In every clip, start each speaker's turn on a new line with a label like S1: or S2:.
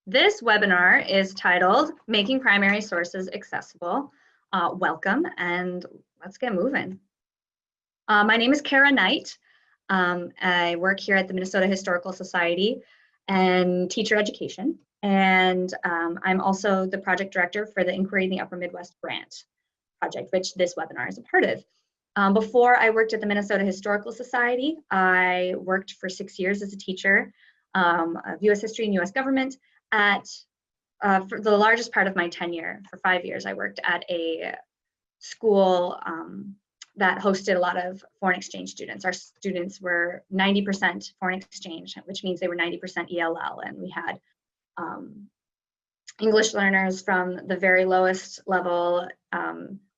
S1: This webinar is titled Making Primary Sources Accessible. Welcome, and let's get moving. My name is Kara Knight. I work here at the Minnesota Historical Society and teacher education, and I'm also the project director for the Inquiry in the Upper Midwest Grant project, which this webinar is a part of. Before I worked at the Minnesota Historical Society, I worked for 6 years as a teacher of U.S. history and U.S. government. For the largest part of my tenure, for 5 years, I worked at a school that hosted a lot of foreign exchange students. Our students were 90% foreign exchange, which means they were 90% ELL, and we had English learners from the very lowest level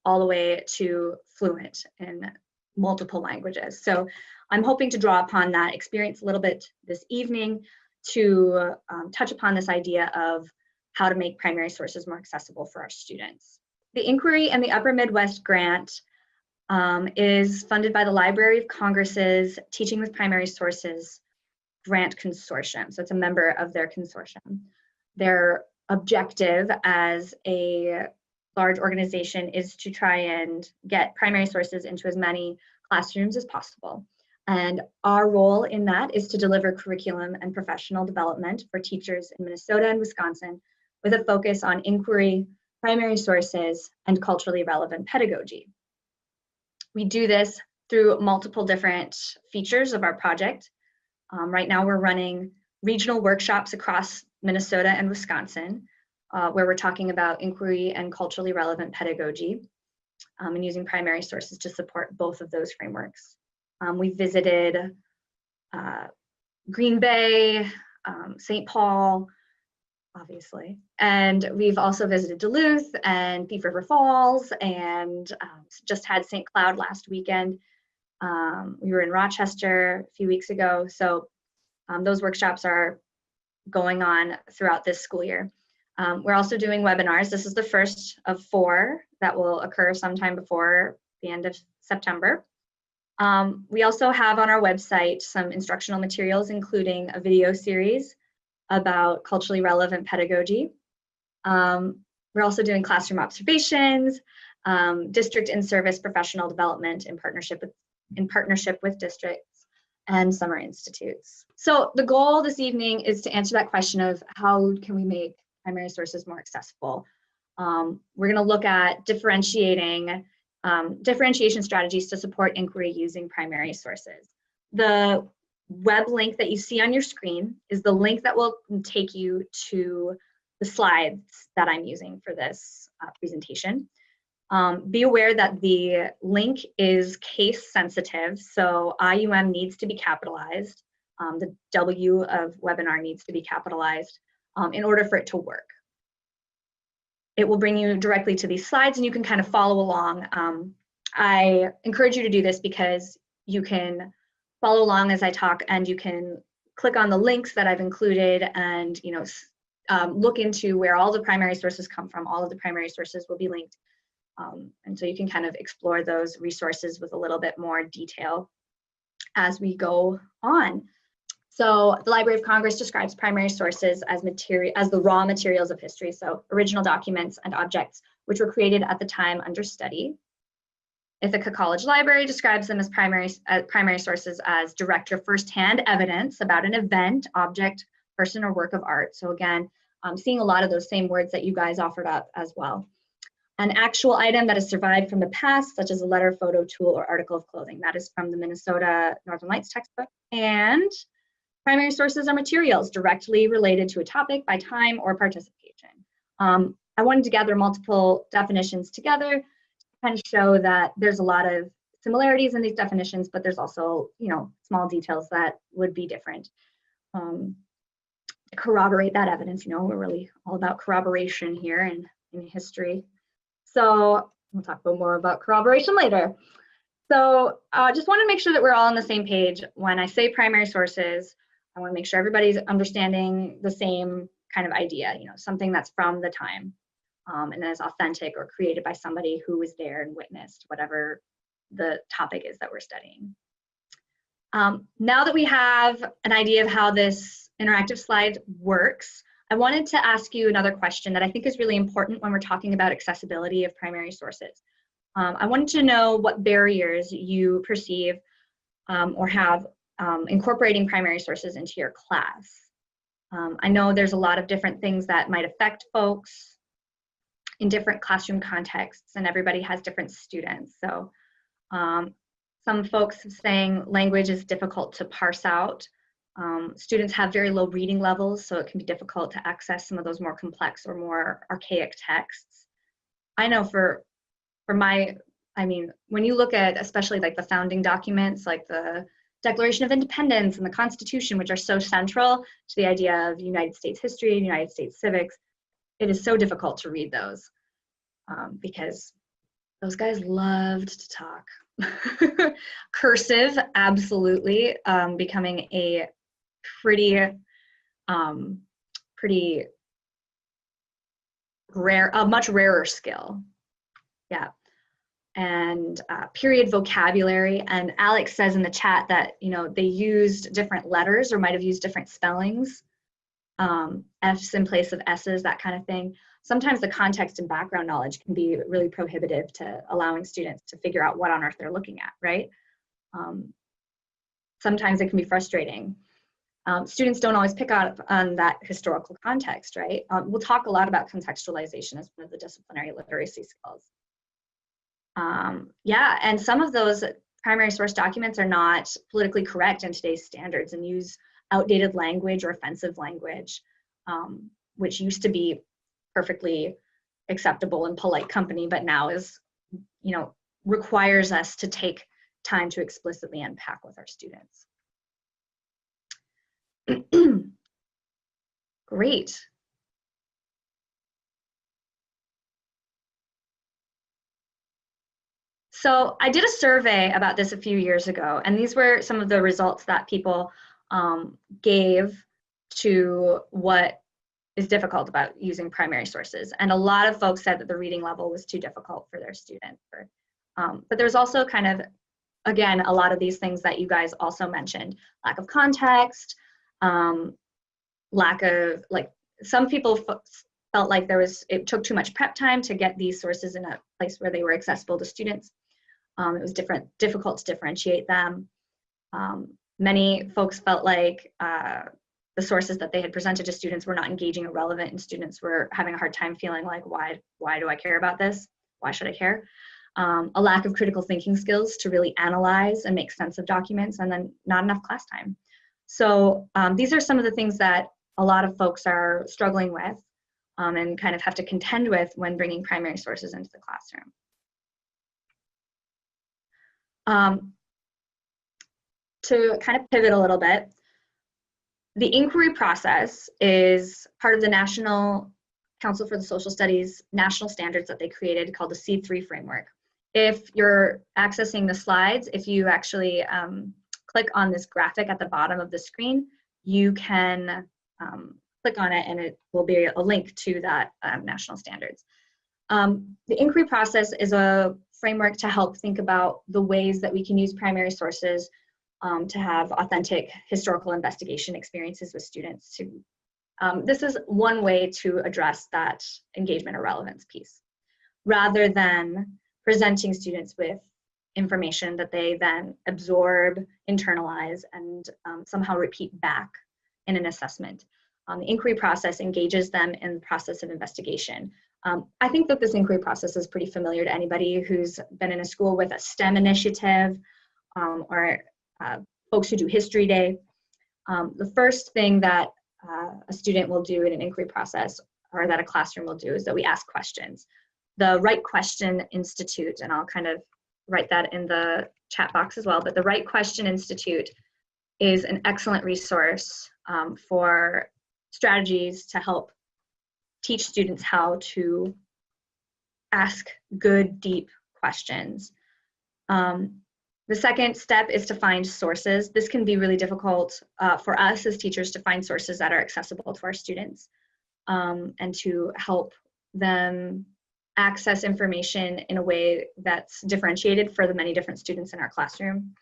S1: all the way to fluent in multiple languages. So I'm hoping to draw upon that experience a little bit this evening to touch upon this idea of how to make primary sources more accessible for our students. The Inquiry in the Upper Midwest Grant is funded by the Library of Congress's Teaching with Primary Sources Grant Consortium. So it's a member of their consortium. Their objective as a large organization is to try and get primary sources into as many classrooms as possible. And our role in that is to deliver curriculum and professional development for teachers in Minnesota and Wisconsin with a focus on inquiry, primary sources, and culturally relevant pedagogy. We do this through multiple different features of our project. Right now we're running regional workshops across Minnesota and Wisconsin, where we're talking about inquiry and culturally relevant pedagogy and using primary sources to support both of those frameworks. We visited Green Bay, St. Paul, obviously, and we've also visited Duluth and Thief River Falls, and just had St. Cloud last weekend. We were in Rochester a few weeks ago, so those workshops are going on throughout this school year. We're also doing webinars. This is the first of 4 that will occur sometime before the end of September. We also have on our website some instructional materials, including a video series about culturally relevant pedagogy. We're also doing classroom observations, district in-service professional development in partnership with districts and summer institutes. So the goal this evening is to answer that question of how can we make primary sources more accessible. We're going to look at differentiation strategies to support inquiry using primary sources. The web link that you see on your screen is the link that will take you to the slides that I'm using for this presentation. Be aware that the link is case sensitive, so IUM needs to be capitalized. The W of webinar needs to be capitalized in order for it to work. It will bring you directly to these slides and you can kind of follow along. I encourage you to do this because you can follow along as I talk, and you can click on the links that I've included and look into where all the primary sources come from. All of the primary sources will be linked. And so you can kind of explore those resources with a little bit more detail as we go on. So the Library of Congress describes primary sources as the raw materials of history, so original documents and objects which were created at the time under study. Ithaca College Library describes them as primary sources as direct or firsthand evidence about an event, object, person, or work of art. So again, I'm seeing a lot of those same words that you guys offered up as well. An actual item that has survived from the past, such as a letter, photo, tool, or article of clothing. That is from the Minnesota Northern Lights textbook. And primary sources are materials directly related to a topic by time or participation. I wanted to gather multiple definitions together to kind of show that there's a lot of similarities in these definitions, but there's also, small details that would be different. To corroborate that evidence, we're really all about corroboration here in history. So we'll talk more about corroboration later. So just want to make sure that we're all on the same page. When I say primary sources, I want to make sure everybody's understanding the same kind of idea, something that's from the time and is authentic or created by somebody who was there and witnessed whatever the topic is that we're studying. Now that we have an idea of how this interactive slide works, I wanted to ask you another question that I think is really important when we're talking about accessibility of primary sources. I wanted to know what barriers you perceive or have incorporating primary sources into your class. I know there's a lot of different things that might affect folks in different classroom contexts, and everybody has different students. So some folks saying language is difficult to parse out. Students have very low reading levels, so it can be difficult to access some of those more complex or more archaic texts. I know when you look at especially like the founding documents, like the Declaration of Independence and the Constitution, which are so central to the idea of United States history and United States civics, it is so difficult to read those because those guys loved to talk. Cursive, absolutely, becoming a pretty rare, a much rarer skill. Yeah. And period vocabulary. And Alex says in the chat that, you know, they used different letters or might have used different spellings, F's in place of S's, that kind of thing. Sometimes the context and background knowledge can be really prohibitive to allowing students to figure out what on earth they're looking at, right? Sometimes it can be frustrating. Students don't always pick up on that historical context, right? We'll talk a lot about contextualization as one of the disciplinary literacy skills. Yeah, and some of those primary source documents are not politically correct in today's standards and use outdated language or offensive language, which used to be perfectly acceptable and polite company, but now is, you know, requires us to take time to explicitly unpack with our students. Great. So I did a survey about this a few years ago, and these were some of the results that people gave to what is difficult about using primary sources. And a lot of folks said that the reading level was too difficult for their students. But there's also kind of, again, a lot of these things that you guys also mentioned: lack of context, lack of, like, some people felt like it took too much prep time to get these sources in a place where they were accessible to students. It was difficult to differentiate them. Many folks felt like the sources that they had presented to students were not engaging or relevant, and students were having a hard time feeling like, why do I care about this? Why should I care? A lack of critical thinking skills to really analyze and make sense of documents, and then not enough class time. So these are some of the things that a lot of folks are struggling with and kind of have to contend with when bringing primary sources into the classroom. To kind of pivot a little bit, the inquiry process is part of the National Council for the Social Studies national standards that they created called the C3 framework. If you're accessing the slides, if you actually click on this graphic at the bottom of the screen, you can click on it and it will be a link to that national standards. The inquiry process is a framework to help think about the ways that we can use primary sources to have authentic historical investigation experiences with students. This is one way to address that engagement or relevance piece, rather than presenting students with information that they then absorb, internalize, and somehow repeat back in an assessment. The inquiry process engages them in the process of investigation. I think that this inquiry process is pretty familiar to anybody who's been in a school with a STEM initiative or folks who do History Day. The first thing that a student will do in an inquiry process, or that a classroom will do, is that we ask questions. The Right Question Institute, and I'll kind of write that in the chat box as well, but the Right Question Institute is an excellent resource for strategies to help teach students how to ask good, deep questions. The second step is to find sources. This can be really difficult for us as teachers to find sources that are accessible to our students and to help them access information in a way that's differentiated for the many different students in our classroom.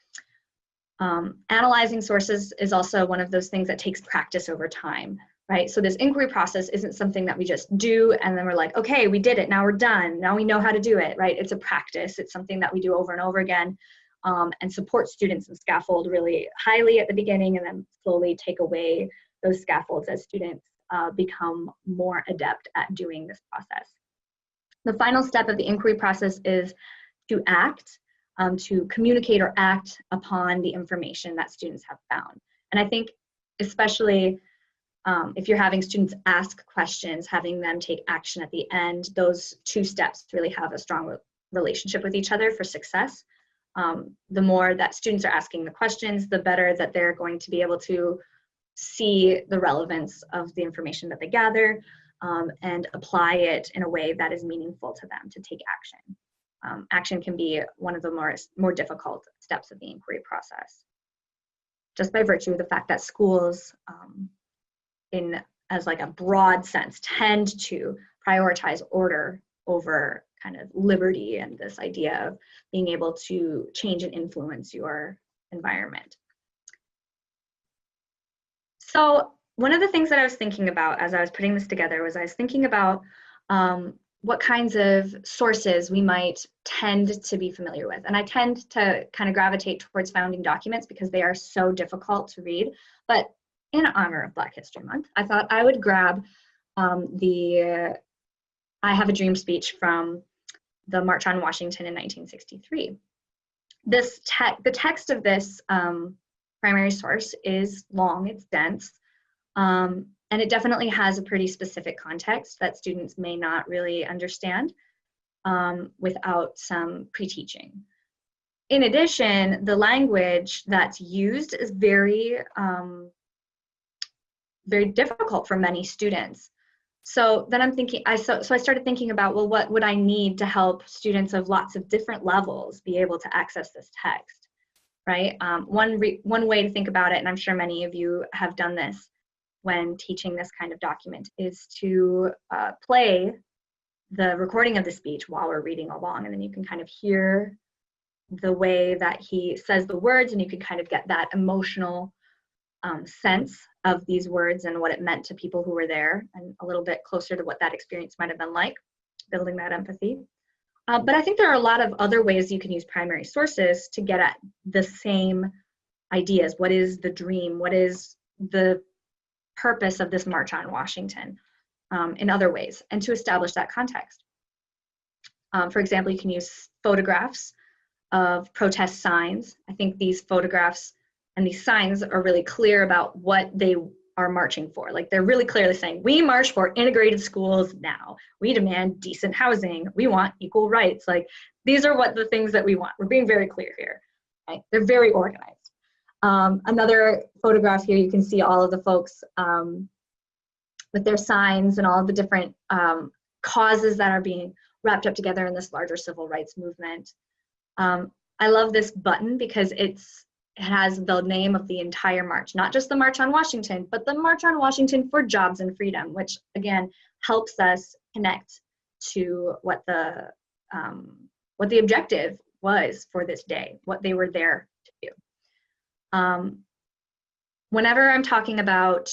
S1: Analyzing sources is also one of those things that takes practice over time, right? So this inquiry process isn't something that we just do and then we're like, okay, we did it, now we're done, now we know how to do it, right? It's a practice, it's something that we do over and over again, and support students and scaffold really highly at the beginning and then slowly take away those scaffolds as students become more adept at doing this process. The final step of the inquiry process is to act, to communicate or act upon the information that students have found. And I think especially if you're having students ask questions, having them take action at the end, those two steps really have a strong relationship with each other for success. The more that students are asking the questions, the better that they're going to be able to see the relevance of the information that they gather and apply it in a way that is meaningful to them to take action. Action can be one of the more difficult steps of the inquiry process, just by virtue of the fact that schools, as like a broad sense, tend to prioritize order over kind of liberty and this idea of being able to change and influence your environment. So one of the things that I was thinking about as I was putting this together was I was thinking about what kinds of sources we might tend to be familiar with. And I tend to kind of gravitate towards founding documents because they are so difficult to read. But in honor of Black History Month, I thought I would grab the I Have a Dream speech from the March on Washington in 1963. The text of this primary source is long, it's dense, and it definitely has a pretty specific context that students may not really understand without some pre-teaching. In addition, the language that's used is very difficult for many students. So then I'm thinking, so I started thinking about, well, what would I need to help students of lots of different levels be able to access this text, right? One way to think about it, and I'm sure many of you have done this when teaching this kind of document, is to play the recording of the speech while we're reading along, and then you can kind of hear the way that he says the words, and you can kind of get that emotional sense of these words and what it meant to people who were there, and a little bit closer to what that experience might have been like, building that empathy. But I think there are a lot of other ways you can use primary sources to get at the same ideas. What is the dream? What is the purpose of this March on Washington in other ways, and to establish that context. For example, you can use photographs of protest signs. I think these photographs and these signs are really clear about what they are marching for. Like, they're really clearly saying, we march for integrated schools now. We demand decent housing. We want equal rights. Like, these are what the things that we want. We're being very clear here, right? They're very organized. Another photograph here, you can see all of the folks with their signs and all of the different causes that are being wrapped up together in this larger civil rights movement. I love this button because it has the name of the entire march, not just the March on Washington, but the March on Washington for Jobs and Freedom, which again helps us connect to what the objective was for this day, what they were there to do. Whenever I'm talking about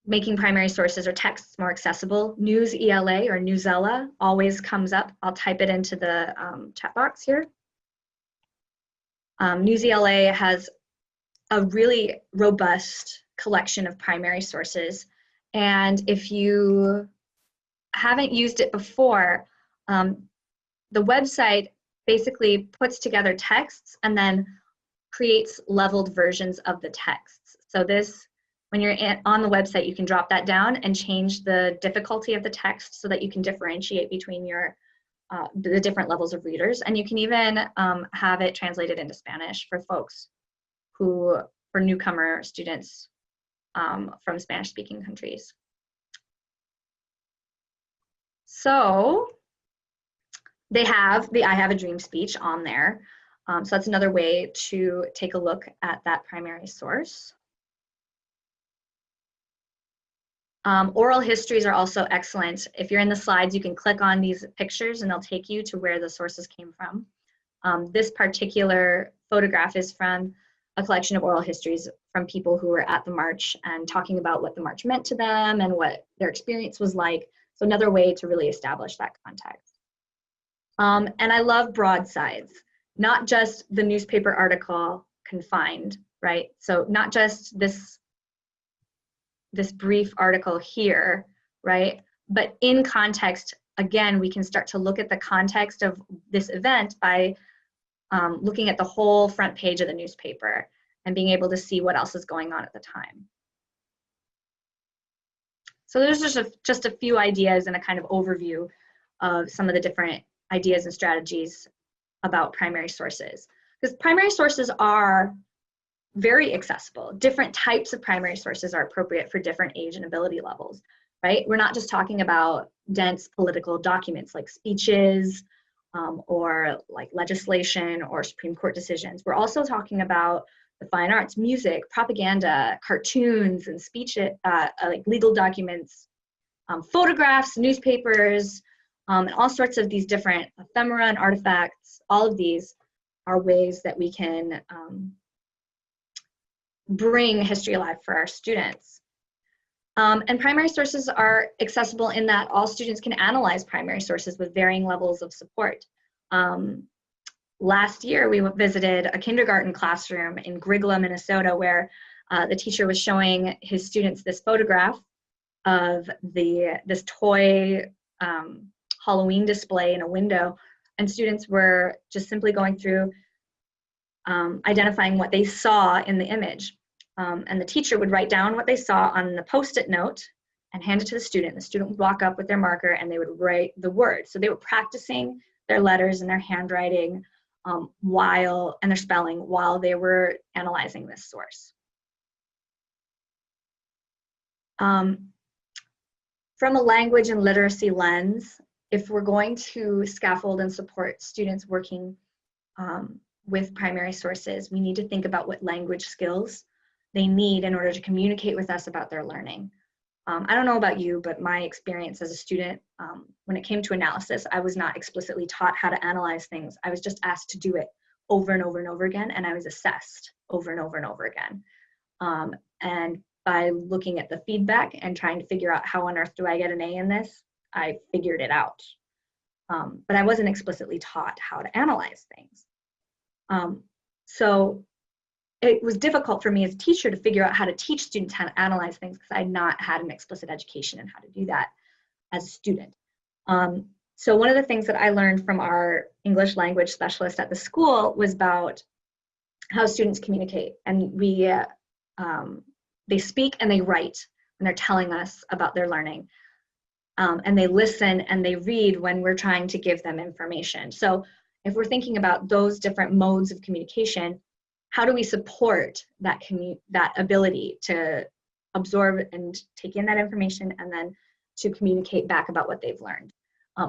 S1: making primary sources or texts more accessible, Newsela or Newsela always comes up. I'll type it into the chat box here. Newsela has a really robust collection of primary sources, and if you haven't used it before, the website basically puts together texts and then creates leveled versions of the texts. So this, when you're on the website, you can drop that down and change the difficulty of the text so that you can differentiate between your the different levels of readers. And you can even have it translated into Spanish for folks for newcomer students from Spanish-speaking countries. So they have the I Have a Dream speech on there. So that's another way to take a look at that primary source. Oral histories are also excellent. If you're in the slides, you can click on these pictures and they'll take you to where the sources came from. This particular photograph is from a collection of oral histories from people who were at the march and talking about what the march meant to them and what their experience was like. So another way to really establish that context. And I love broadsides, not just the newspaper article confined, right? So not just this brief article here, right? But in context, again, we can start to look at the context of this event by looking at the whole front page of the newspaper and being able to see what else is going on at the time. So there's just a few ideas and a kind of overview of some of the different ideas and strategies about primary sources. Because primary sources are very accessible. Different types of primary sources are appropriate for different age and ability levels, right? We're not just talking about dense political documents like speeches or like legislation or Supreme Court decisions. We're also talking about the fine arts, music, propaganda, cartoons, and speech, like legal documents, photographs, newspapers, and all sorts of these different ephemera and artifacts. All of these are ways that we can bring history alive for our students. And primary sources are accessible in that all students can analyze primary sources with varying levels of support. Last year, we visited a kindergarten classroom in Grigla, Minnesota, where the teacher was showing his students this photograph of this toy Halloween display in a window, and students were just simply going through identifying what they saw in the image. And the teacher would write down what they saw on the Post-it note and hand it to the student. The student would walk up with their marker and they would write the word. So they were practicing their letters and their handwriting and their spelling while they were analyzing this source. From a language and literacy lens, if we're going to scaffold and support students working with primary sources, we need to think about what language skills they need in order to communicate with us about their learning. I don't know about you, but my experience as a student, when it came to analysis, I was not explicitly taught how to analyze things. I was just asked to do it over and over and over again, and I was assessed over and over and over again. And by looking at the feedback and trying to figure out how on earth do I get an A in this, I figured it out. But I wasn't explicitly taught how to analyze things. So it was difficult for me as a teacher to figure out how to teach students how to analyze things because I had not had an explicit education in how to do that as a student. So one of the things that I learned from our English language specialist at the school was about how students communicate. And they speak and they write when they're telling us about their learning. And they listen and they read when we're trying to give them information. So if we're thinking about those different modes of communication, how do we support that ability to absorb and take in that information and then to communicate back about what they've learned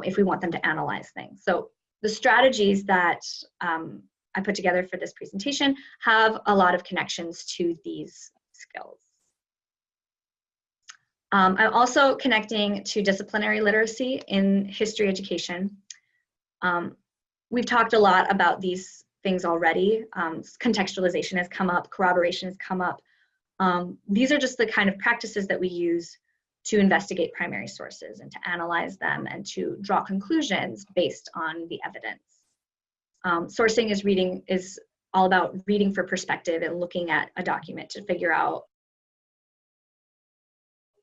S1: if we want them to analyze things? So the strategies that I put together for this presentation have a lot of connections to these skills. I'm also connecting to disciplinary literacy in history education. We've talked a lot about these things already. Contextualization has come up, corroboration has come up. These are just the kind of practices that we use to investigate primary sources and to analyze them and to draw conclusions based on the evidence. Sourcing is all about reading for perspective and looking at a document to figure out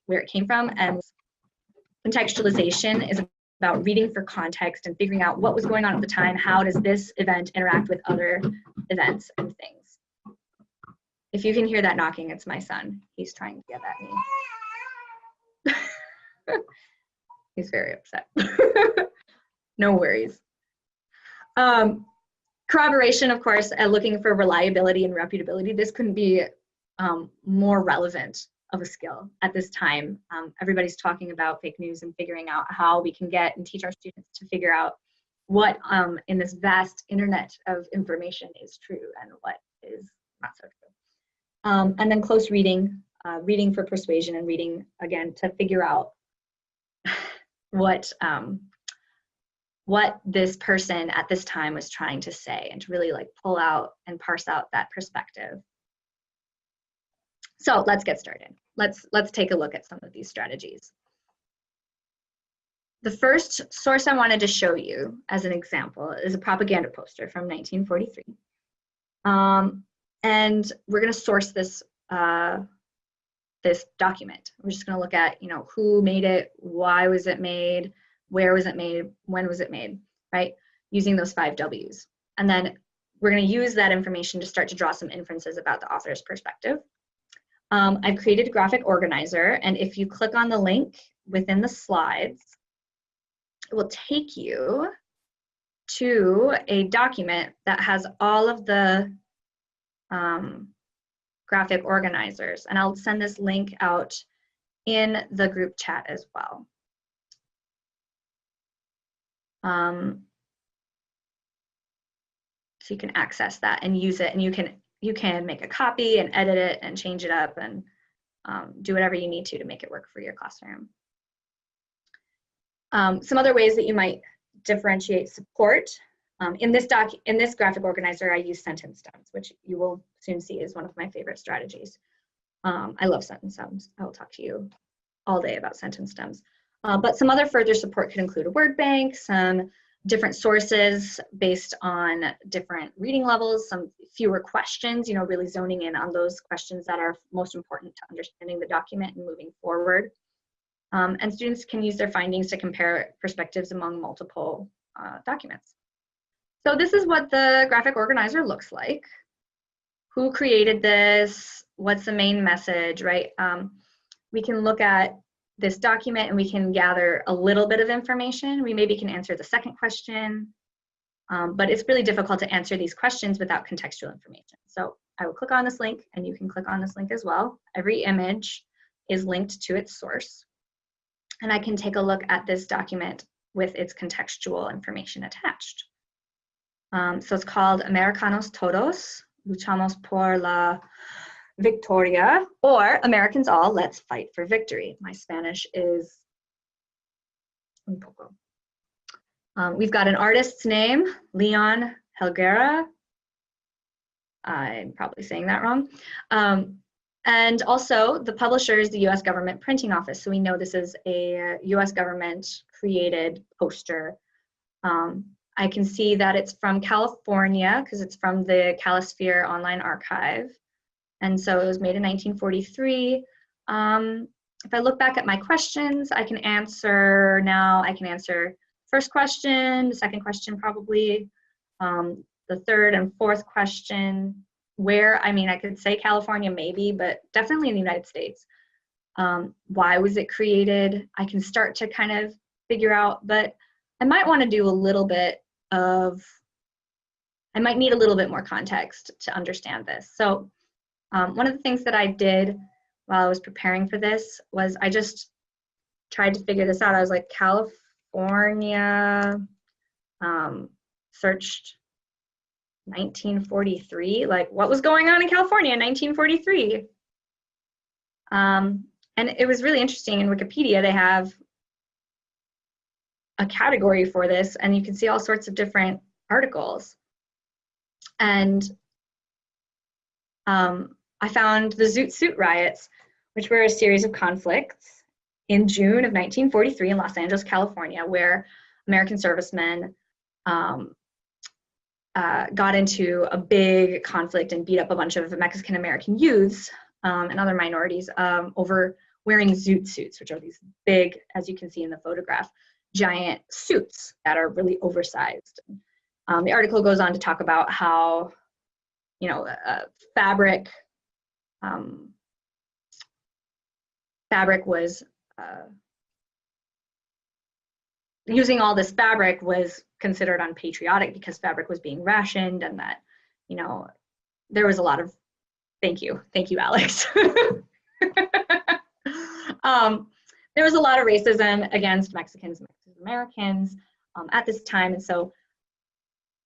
S1: where it came from, and contextualization is about reading for context and figuring out what was going on at the time. How does this event interact with other events and things? If you can hear that knocking, it's my son. He's trying to get at me. He's very upset. No worries. Corroboration, of course, looking for reliability and reputability. This couldn't be more relevant of a skill at this time. Everybody's talking about fake news and figuring out how we can get and teach our students to figure out what in this vast internet of information is true and what is not so true. And then close reading, reading for persuasion, and reading again to figure out what this person at this time was trying to say, and to really like pull out and parse out that perspective So let's get started. Let's take a look at some of these strategies. The first source I wanted to show you as an example is a propaganda poster from 1943. And we're going to source this, this document. We're just going to look at, who made it, why was it made, where was it made, when was it made, right? Using those 5 W's. And then we're going to use that information to start to draw some inferences about the author's perspective. I've created a graphic organizer, and if you click on the link within the slides, it will take you to a document that has all of the graphic organizers, and I'll send this link out in the group chat as well. So you can access that and use it, and you can make a copy and edit it and change it up and do whatever you need to make it work for your classroom. Some other ways that you might differentiate support. In this graphic organizer, I use sentence stems, which you will soon see is one of my favorite strategies. I love sentence stems. I will talk to you all day about sentence stems. But some other further support could include a word bank, some different sources based on different reading levels, some fewer questions, really zoning in on those questions that are most important to understanding the document and moving forward. And students can use their findings to compare perspectives among multiple documents. So this is what the graphic organizer looks like. Who created this? What's the main message, right? We can look at this document and we can gather a little bit of information. We maybe can answer the second question, but it's really difficult to answer these questions without contextual information. So I will click on this link, and you can click on this link as well. Every image is linked to its source. And I can take a look at this document with its contextual information attached. So it's called Americanos Todos, Luchamos por la Victoria, or Americans All, Let's Fight for Victory. My Spanish is un poco. We've got an artist's name, Leon Helguera. I'm probably saying that wrong. And also the publisher is the US Government Printing Office. So we know this is a US government created poster. I can see that it's from California because it's from the Calisphere Online Archive. And so it was made in 1943. If I look back at my questions, I can answer now. I can answer first question, the second question probably, the third and fourth question. Where, I could say California maybe, but definitely in the United States. Why was it created? I can start to kind of figure out, but I might want to do a little bit of, I might need a little bit more context to understand this. So one of the things that I did while I was preparing for this was I just tried to figure this out. I was like, California, searched 1943, like what was going on in California in 1943? And it was really interesting. In Wikipedia, they have a category for this, and you can see all sorts of different articles. And I found the Zoot Suit riots, which were a series of conflicts in June of 1943 in Los Angeles, California, where American servicemen got into a big conflict and beat up a bunch of Mexican American youths and other minorities over wearing zoot suits, which are these big, as you can see in the photograph, giant suits that are really oversized. The article goes on to talk about how, fabric was, using all this fabric was considered unpatriotic because fabric was being rationed, and that, there was a lot of, thank you, Alex. There was a lot of racism against Mexicans and Mexican Americans at this time. And so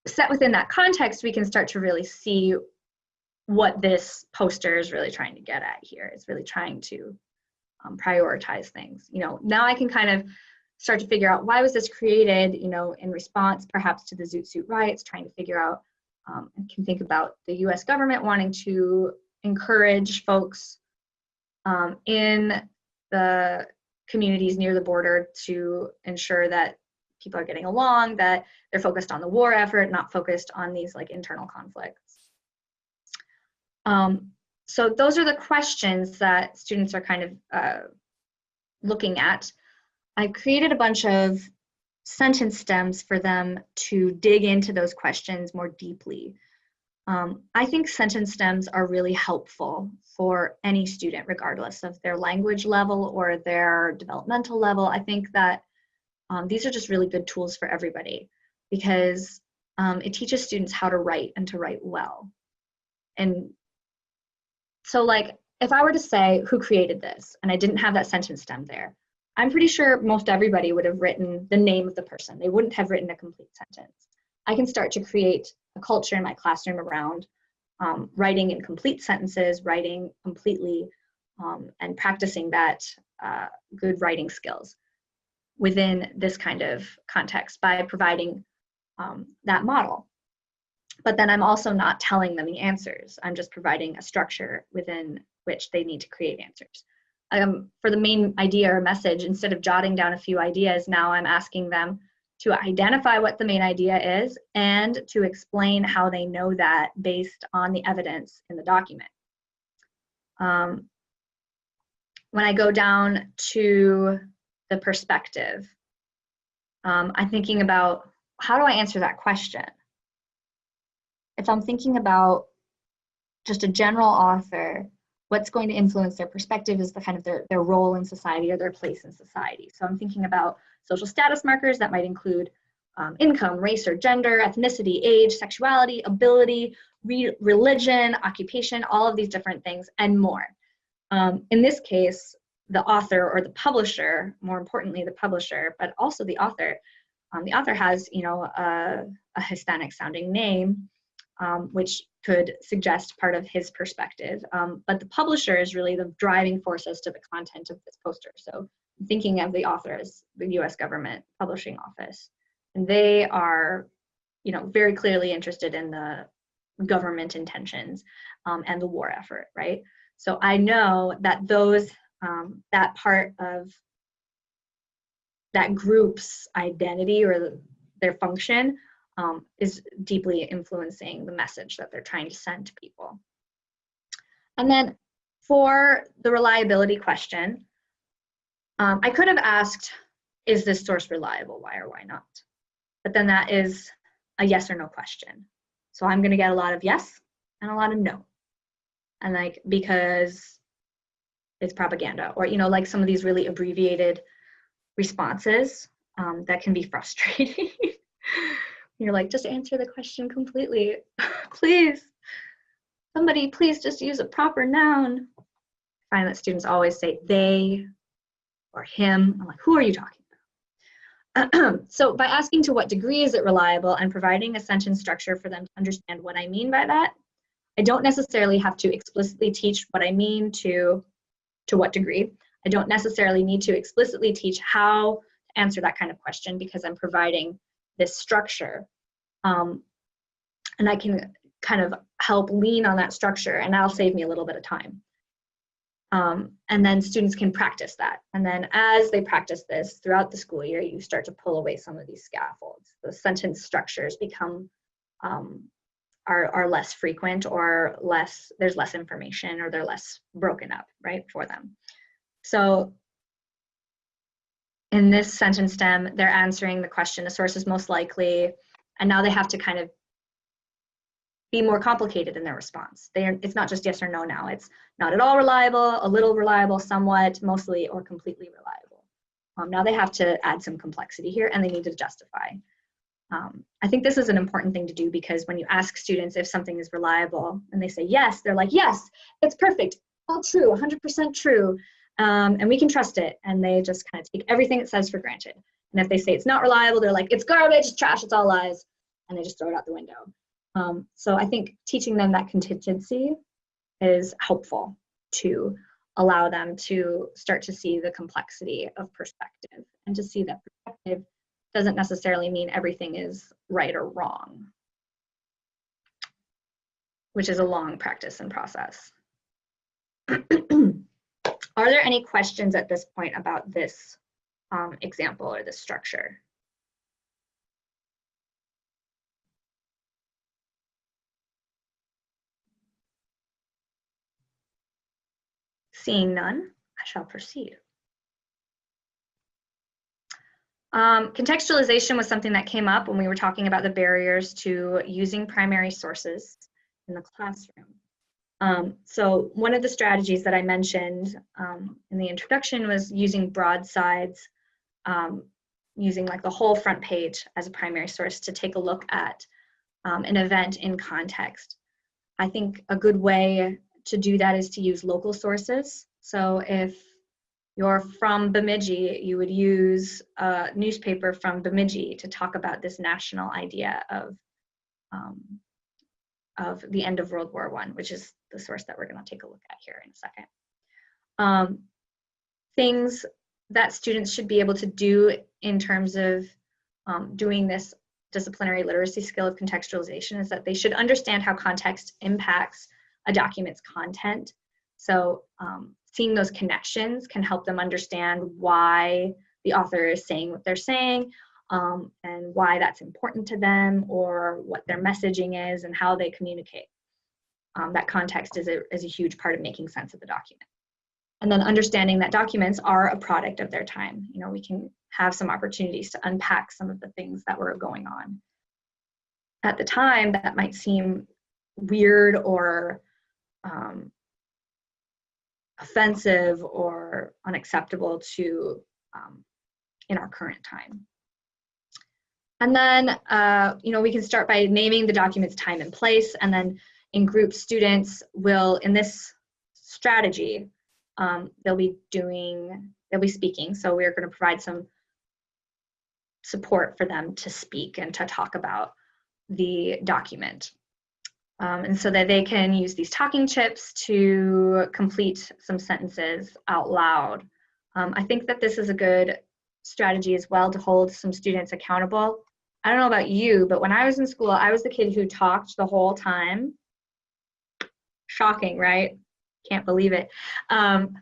S1: set within that context, we can start to really see what this poster is really trying to get at here. It's really trying to prioritize things. Now I can kind of start to figure out, why was this created, in response perhaps to the Zoot Suit riots, trying to figure out, and can think about the US government wanting to encourage folks in the communities near the border to ensure that people are getting along, that they're focused on the war effort, not focused on these like internal conflicts. So those are the questions that students are kind of looking at. I created a bunch of sentence stems for them to dig into those questions more deeply. I think sentence stems are really helpful for any student, regardless of their language level or their developmental level. I think that these are just really good tools for everybody, because it teaches students how to write and to write well. And so like, if I were to say who created this and I didn't have that sentence stem there, I'm pretty sure most everybody would have written the name of the person. They wouldn't have written a complete sentence. I can start to create a culture in my classroom around writing in complete sentences, writing completely, and practicing that good writing skills within this kind of context by providing that model. But then I'm also not telling them the answers. I'm just providing a structure within which they need to create answers. For the main idea or message, instead of jotting down a few ideas, now I'm asking them to identify what the main idea is and to explain how they know that based on the evidence in the document. When I go down to the perspective, I'm thinking about, how do I answer that question? If I'm thinking about just a general author, what's going to influence their perspective is the kind of their role in society or their place in society. So I'm thinking about social status markers that might include income, race or gender, ethnicity, age, sexuality, ability, religion, occupation, all of these different things and more. In this case, the author or the publisher, more importantly the publisher, but also the author has, you know, a Hispanic sounding name, which could suggest part of his perspective. But the publisher is really the driving force as to the content of this poster. So I'm thinking of the author as the US government publishing office. And they are, you know, very clearly interested in the government intentions and the war effort, right? So I know that those, that part of that group's identity or their function is deeply influencing the message that they're trying to send to people. And then for the reliability question, I could have asked, is this source reliable? Why or why not? But then that is a yes or no question. So I'm gonna get a lot of yes and a lot of no. And like, because it's propaganda, or, you know, like some of these really abbreviated responses that can be frustrating. You're like, just answer the question completely. Please, somebody please just use a proper noun. I find that students always say they or him. I'm like, who are you talking about? So by asking to what degree is it reliable and providing a sentence structure for them to understand what I mean by that, I don't necessarily have to explicitly teach what I mean to what degree. I don't necessarily need to explicitly teach how to answer that kind of question because I'm providing this structure. And I can kind of help lean on that structure, and that'll save me a little bit of time. And then students can practice that. And then as they practice this throughout the school year, you start to pull away some of these scaffolds. The sentence structures become, are less frequent, or there's less information, or they're less broken up, right, for them. So in this sentence stem, they're answering the question, the source is most likely, and now they have to kind of be more complicated in their response. It's not just yes or no now. It's not at all reliable, a little reliable, somewhat, mostly, or completely reliable. Now they have to add some complexity here, and they need to justify. I think this is an important thing to do, because when you ask students if something is reliable and they say yes, they're like, yes, it's perfect, all true, 100% true, and we can trust it. And they just kind of take everything it says for granted. And if they say it's not reliable, they're like, it's garbage, it's trash, it's all lies, and they just throw it out the window. So I think teaching them that contingency is helpful to allow them to start to see the complexity of perspective, and to see that perspective doesn't necessarily mean everything is right or wrong, which is a long practice and process. Are there any questions at this point about this example or this structure? Seeing none, I shall proceed. Contextualization was something that came up when we were talking about the barriers to using primary sources in the classroom. So one of the strategies that I mentioned in the introduction was using broadsides, using like the whole front page as a primary source to take a look at an event in context. I think a good way to do that is to use local sources. So if you're from Bemidji, you would use a newspaper from Bemidji to talk about this national idea of the end of World War I, which is the source that we're going to take a look at here in a second. Things that students should be able to do in terms of doing this disciplinary literacy skill of contextualization is that they should understand how context impacts a document's content. So seeing those connections can help them understand why the author is saying what they're saying, and why that's important to them, or what their messaging is and how they communicate. That context is a huge part of making sense of the document. And then understanding that documents are a product of their time. You know, we can have some opportunities to unpack some of the things that were going on at the time that might seem weird or offensive or unacceptable to in our current time. And then, you know, we can start by naming the document's time and place, and then in group, students will, in this strategy, they'll be speaking. So we're going to provide some support for them to speak and to talk about the document. And so that they can use these talking chips to complete some sentences out loud. I think that this is a good strategy as well to hold some students accountable. I don't know about you, but when I was in school, I was the kid who talked the whole time. Shocking, right? Can't believe it. And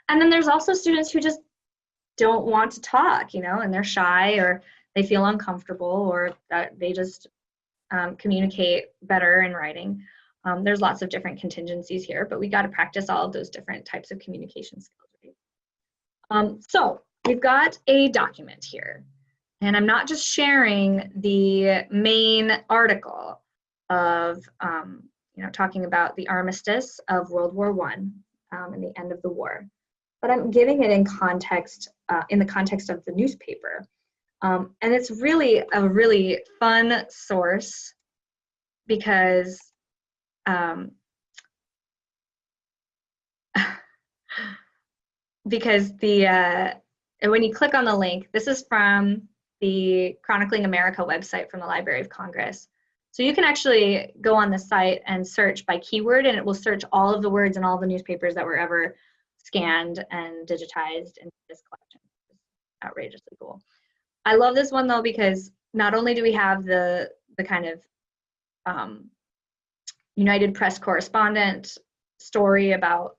S1: then there's also students who just don't want to talk, you know, and they're shy, or they feel uncomfortable, or that they just communicate better in writing. There's lots of different contingencies here, but we got to practice all of those different types of communication skills. So we've got a document here, and I'm not just sharing the main article of, you know, talking about the armistice of World War I and the end of the war, but I'm giving it in context, in the context of the newspaper. And it's really a really fun source because when you click on the link, this is from the Chronicling America website from the Library of Congress. So you can actually go on the site and search by keyword, and it will search all of the words in all the newspapers that were ever scanned and digitized in this collection. It's outrageously cool. I love this one though, because not only do we have the kind of United Press correspondent story about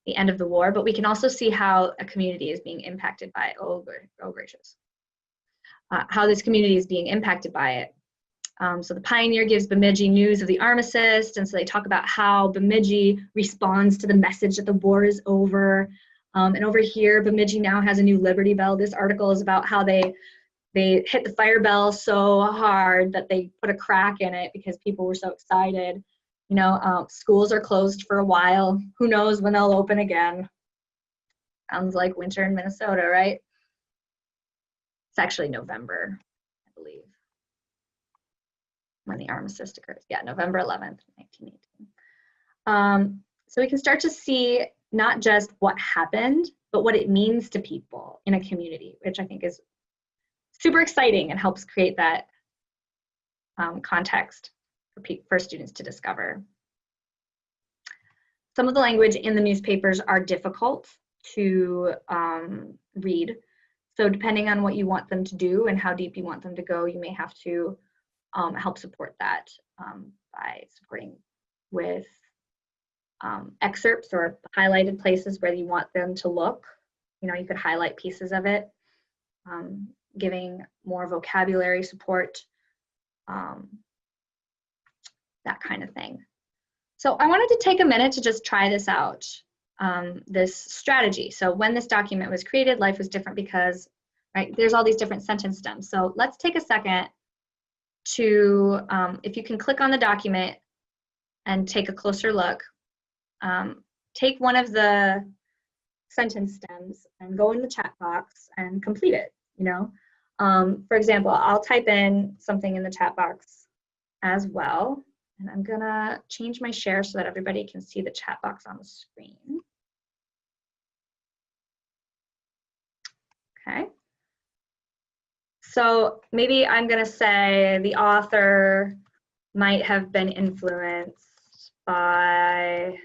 S1: the end of the war, but we can also see how a community is being impacted by it. Oh gracious. How this community is being impacted by it. So the Pioneer gives Bemidji news of the armistice, and so they talk about how Bemidji responds to the message that the war is over. And over here, Bemidji now has a new Liberty Bell. This article is about how they hit the fire bell so hard that they put a crack in it because people were so excited. You know, schools are closed for a while. Who knows when they'll open again? Sounds like winter in Minnesota, right? It's actually November, I believe, when the armistice occurs. Yeah, November 11th, 1918. So we can start to see not just what happened, but what it means to people in a community, which I think is super exciting and helps create that context for students to discover. Some of the language in the newspapers are difficult to read. So depending on what you want them to do and how deep you want them to go, you may have to help support that by supporting with excerpts or highlighted places where you want them to look. You know, you could highlight pieces of it, giving more vocabulary support, that kind of thing. So I wanted to take a minute to just try this out, this strategy. So when this document was created, life was different because, right, there's all these different sentence stems. So let's take a second to, if you can click on the document and take a closer look, take one of the sentence stems and go in the chat box and complete it, you know. For example, I'll type in something in the chat box as well. And I'm gonna change my share so that everybody can see the chat box on the screen. Okay. So maybe I'm gonna say the author might have been influenced by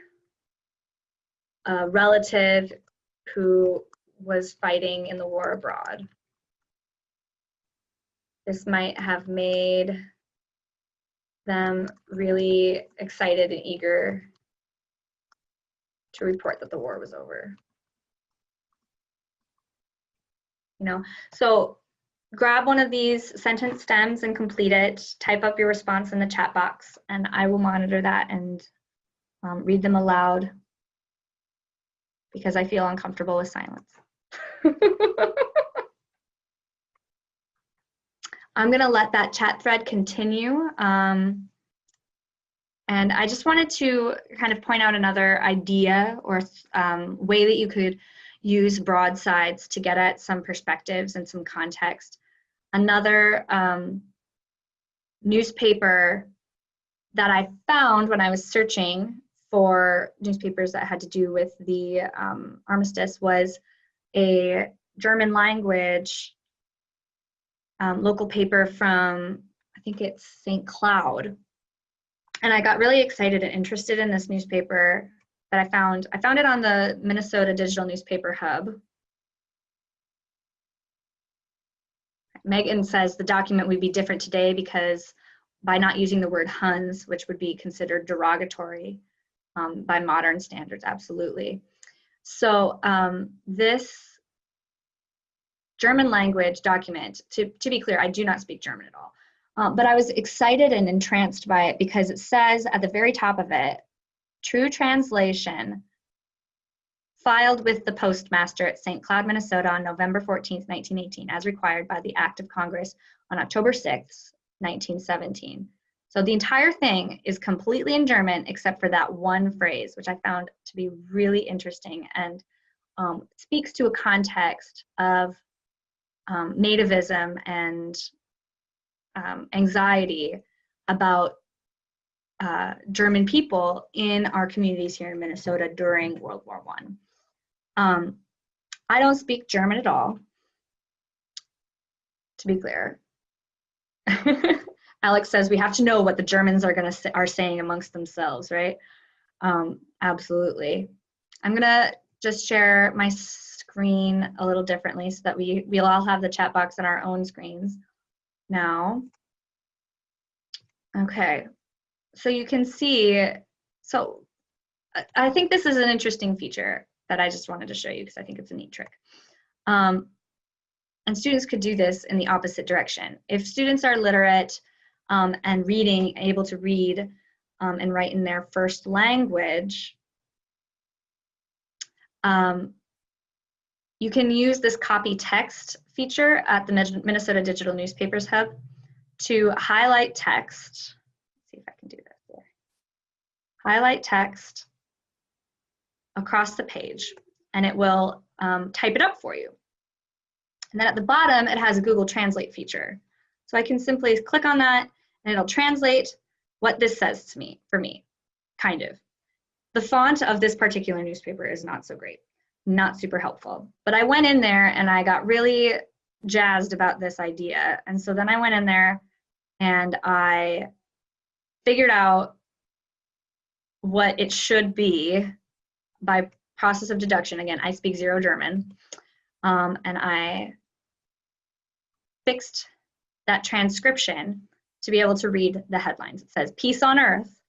S1: a relative who was fighting in the war abroad. This might have made them really excited and eager to report that the war was over. You know, so grab one of these sentence stems and complete it. Type up your response in the chat box, and I will monitor that and read them aloud because I feel uncomfortable with silence. I'm going to let that chat thread continue. And I just wanted to kind of point out another idea or way that you could use broadsides to get at some perspectives and some context. Another newspaper that I found when I was searching for newspapers that had to do with the armistice was a German language local paper from, I think it's St. Cloud. And I got really excited and interested in this newspaper that I found. I found it on the Minnesota Digital Newspaper Hub. Megan says the document would be different today because by not using the word Huns, which would be considered derogatory by modern standards, absolutely. So this German language document, to be clear, I do not speak German at all. But I was excited and entranced by it because it says at the very top of it, true translation, filed with the postmaster at St. Cloud, Minnesota on November 14th, 1918, as required by the Act of Congress on October 6th, 1917. So the entire thing is completely in German except for that one phrase, which I found to be really interesting and speaks to a context of nativism and anxiety about German people in our communities here in Minnesota during World War I. I don't speak German at all, to be clear. Alex says we have to know what the Germans are saying amongst themselves, right? Absolutely. I'm gonna just share my screen a little differently so that we'll all have the chat box on our own screens now. Okay, so you can see, so I think this is an interesting feature that I just wanted to show you because I think it's a neat trick. And students could do this in the opposite direction. If students are literate and reading, able to read and write in their first language, you can use this copy text feature at the Minnesota Digital Newspapers Hub to highlight text. Let's see if I can do this here. Highlight text across the page, and it will type it up for you. And then at the bottom, it has a Google Translate feature. So I can simply click on that, and it'll translate what this says to me, for me, kind of. The font of this particular newspaper is not so great, not super helpful. But I went in there, and I got really jazzed about this idea. And so then I went in there, and I figured out what it should be by process of deduction. Again, I speak zero German, and I fixed that transcription to be able to read the headlines. It says, "Peace on Earth,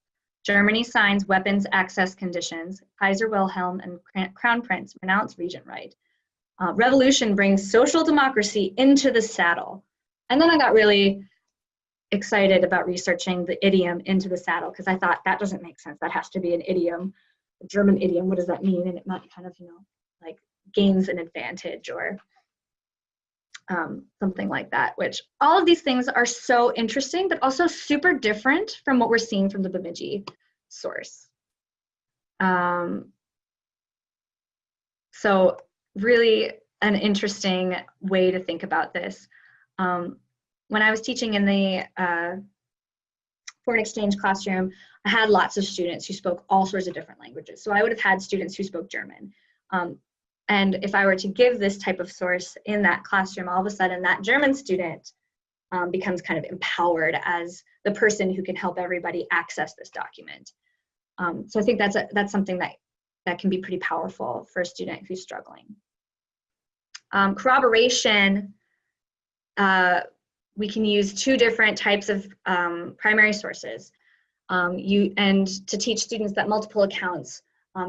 S1: Germany signs weapons access conditions. Kaiser Wilhelm and Crown Prince renounce regent right. Revolution brings social democracy into the saddle. And then I got really excited about researching the idiom into the saddle, because I thought that doesn't make sense. That has to be an idiom, a German idiom. What does that mean? And it might kind of, like gains an advantage or something like that, which all of these things are so interesting, but also super different from what we're seeing from the Bemidji source. So really an interesting way to think about this. When I was teaching in the foreign exchange classroom, I had lots of students who spoke all sorts of different languages. So I would have had students who spoke German. And if I were to give this type of source in that classroom, all of a sudden that German student becomes kind of empowered as the person who can help everybody access this document. So I think that's something that can be pretty powerful for a student who's struggling. Corroboration, we can use two different types of primary sources. And to teach students that multiple accounts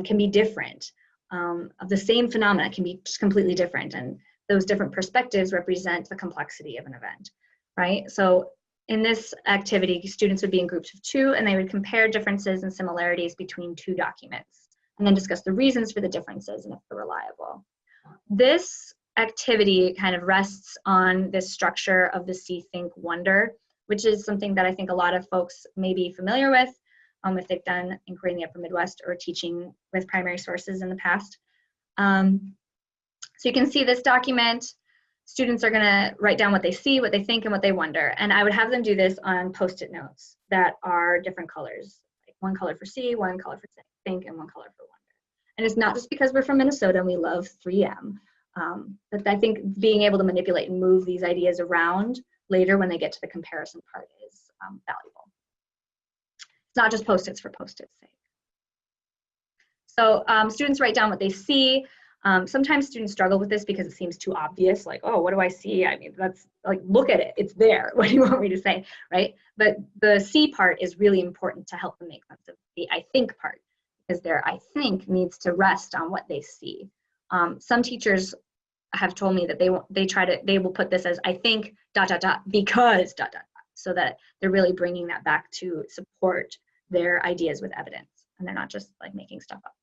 S1: can be different. Of the same phenomena can be just completely different, and those different perspectives represent the complexity of an event, right? So in this activity, students would be in groups of two, and they would compare differences and similarities between two documents, and then discuss the reasons for the differences and if they're reliable. This activity kind of rests on this structure of the See, Think, Wonder, which is something that I think a lot of folks may be familiar with if they've done inquiry in the Upper Midwest or teaching with primary sources in the past. So you can see this document. Students are going to write down what they see, what they think, and what they wonder. And I would have them do this on Post-it notes that are different colors, like one color for see, one color for think, and one color for wonder. And it's not just because we're from Minnesota and we love 3M, but I think being able to manipulate and move these ideas around later when they get to the comparison part is valuable. It's not just Post-its for Post-its sake. So students write down what they see. Sometimes students struggle with this because it seems too obvious, like, oh, what do I see? I mean, that's like, look at it, it's there. What do you want me to say, right? But the see part is really important to help them make sense of the I think part, because their I think needs to rest on what they see. Some teachers have told me that they will put this as I think ... because ... so that they're really bringing that back to support their ideas with evidence, and they're not just like making stuff up.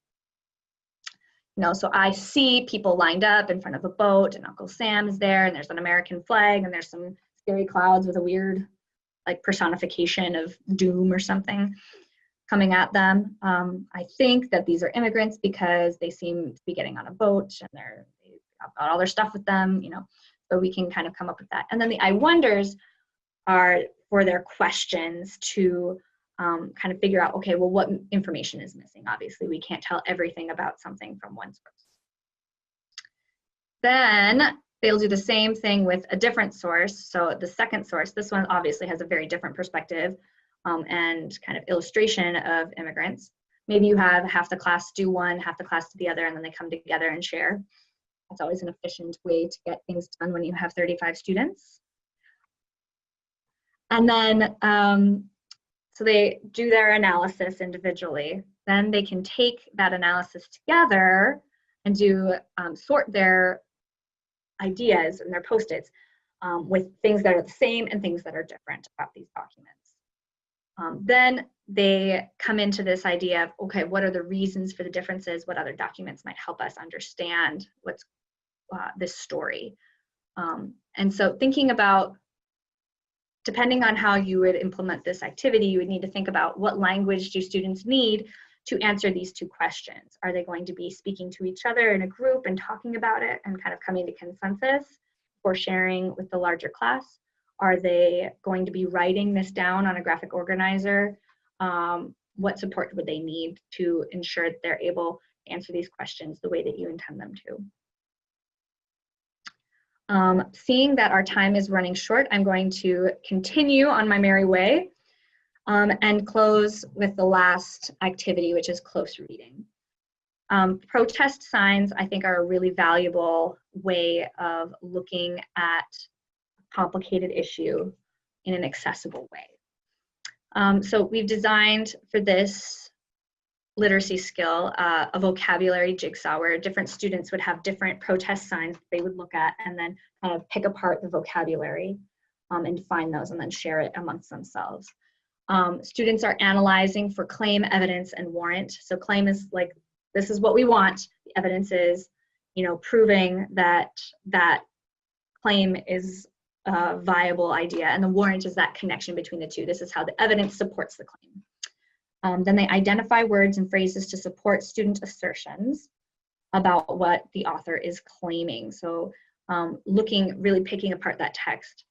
S1: So I see people lined up in front of a boat, and Uncle Sam is there, and there's an American flag, and there's some scary clouds with a weird like personification of doom or something coming at them. I think that these are immigrants because they seem to be getting on a boat and they've got all their stuff with them, so we can kind of come up with that. And then the I wonders are for their questions to kind of figure out, okay, well, what information is missing? Obviously, we can't tell everything about something from one source. Then they'll do the same thing with a different source. So the second source, this one obviously has a very different perspective and kind of illustration of immigrants. Maybe you have half the class do one, half the class do the other, and then they come together and share. That's always an efficient way to get things done when you have 35 students. And then, so they do their analysis individually. Then they can take that analysis together and do sort their ideas and their Post-its with things that are the same and things that are different about these documents. Then they come into this idea of, okay, what are the reasons for the differences? What other documents might help us understand what's this story? And so thinking about, depending on how you would implement this activity, you would need to think about what language do students need to answer these two questions. Are they going to be speaking to each other in a group and talking about it and kind of coming to consensus or sharing with the larger class? Are they going to be writing this down on a graphic organizer? What support would they need to ensure that they're able to answer these questions the way that you intend them to? Seeing that our time is running short, I'm going to continue on my merry way and close with the last activity, which is close reading. Protest signs, I think, are a really valuable way of looking at a complicated issue in an accessible way. So we've designed for this literacy skill a vocabulary jigsaw where different students would have different protest signs they would look at and then kind of pick apart the vocabulary and define those and then share it amongst themselves. Students are analyzing for claim, evidence, and warrant. So claim is like, this is what we want. The evidence is, you know, proving that that claim is a viable idea, and the warrant is that connection between the two. This is how the evidence supports the claim. Then they identify words and phrases to support student assertions about what the author is claiming. So really picking apart that text.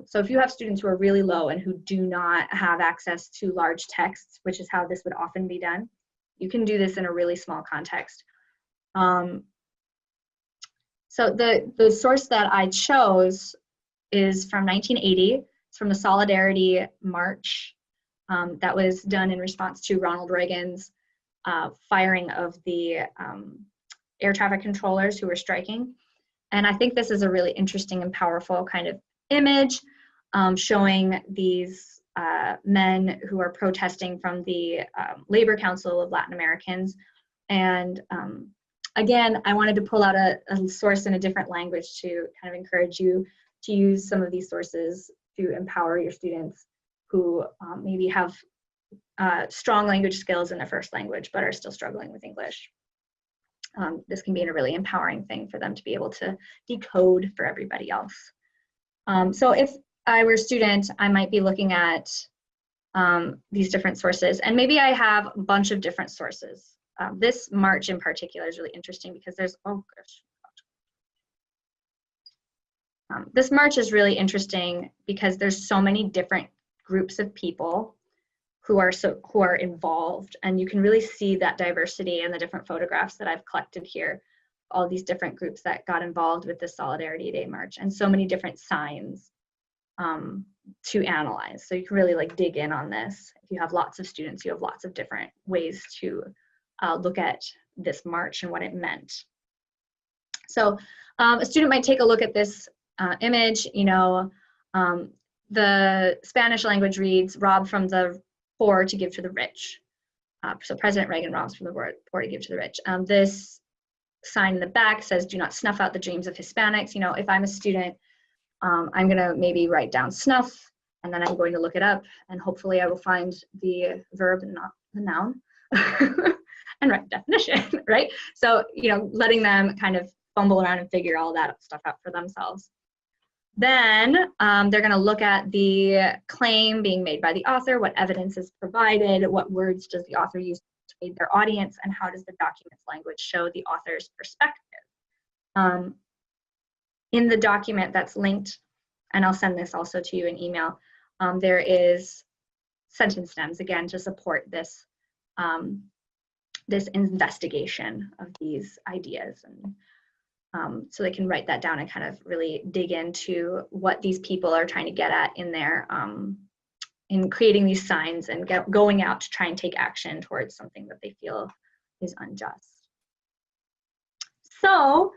S1: So if you have students who are really low and who do not have access to large texts, which is how this would often be done, you can do this in a really small context. So the source that I chose is from 1980. It's from the Solidarity March that was done in response to Ronald Reagan's firing of the air traffic controllers who were striking. And I think this is a really interesting and powerful kind of image showing these men who are protesting from the Labor Council of Latin Americans. And again, I wanted to pull out a source in a different language to kind of encourage you to use some of these sources to empower your students who maybe have strong language skills in their first language but are still struggling with English. This can be a really empowering thing for them to be able to decode for everybody else. So if I were a student, I might be looking at these different sources, and maybe I have a bunch of different sources. This march in particular is really interesting because there's, oh gosh. This march is really interesting because there's so many different groups of people who are involved, and you can really see that diversity in the different photographs that I've collected here. All these different groups that got involved with the Solidarity Day March, and so many different signs to analyze. So you can really like dig in on this. If you have lots of students, you have lots of different ways to look at this march and what it meant. So a student might take a look at this image. You know, the Spanish language reads, "Rob from the poor to give to the rich." So President Reagan robs from the poor to give to the rich. This sign in the back says, "Do not snuff out the dreams of Hispanics." You know, if I'm a student, I'm gonna maybe write down snuff, and then I'm going to look it up, and hopefully I will find the verb and not the noun, and write the definition, right? So, you know, letting them kind of fumble around and figure all that stuff out for themselves. Then they're gonna look at the claim being made by the author, what evidence is provided, what words does the author use to aid their audience, and how does the document's language show the author's perspective. In the document that's linked, and I'll send this also to you in email, there is sentence stems, again, to support this, this investigation of these ideas. And so they can write that down and kind of really dig into what these people are trying to get at in their, in creating these signs and going out to try and take action towards something that they feel is unjust. So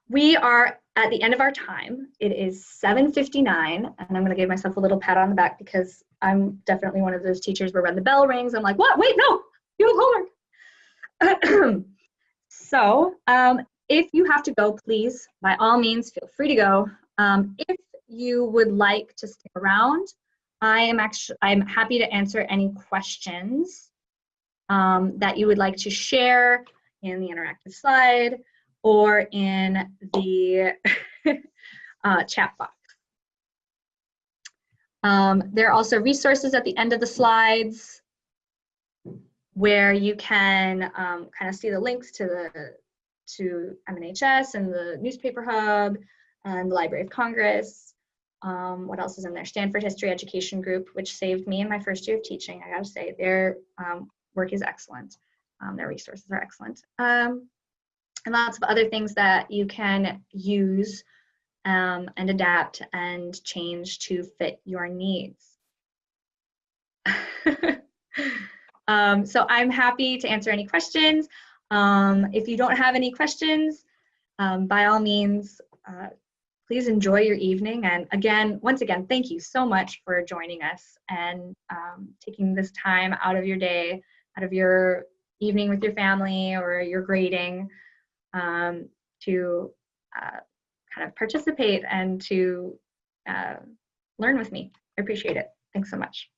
S1: we are at the end of our time. It is 7:59, and I'm gonna give myself a little pat on the back because I'm definitely one of those teachers where when the bell rings, I'm like, what? Wait, no, you have homework. So if you have to go, please, by all means, feel free to go. If you would like to stick around, I'm happy to answer any questions that you would like to share in the interactive slide or in the chat box. There are also resources at the end of the slides where you can kind of see the links to MNHS and the Newspaper Hub and the Library of Congress. What else is in there? Stanford History Education Group, which saved me in my first year of teaching. I gotta say, their work is excellent. Their resources are excellent. And lots of other things that you can use and adapt and change to fit your needs. So I'm happy to answer any questions. If you don't have any questions, by all means, please enjoy your evening. And again, once again, thank you so much for joining us and taking this time out of your day, out of your evening with your family or your grading to kind of participate and to learn with me. I appreciate it. Thanks so much.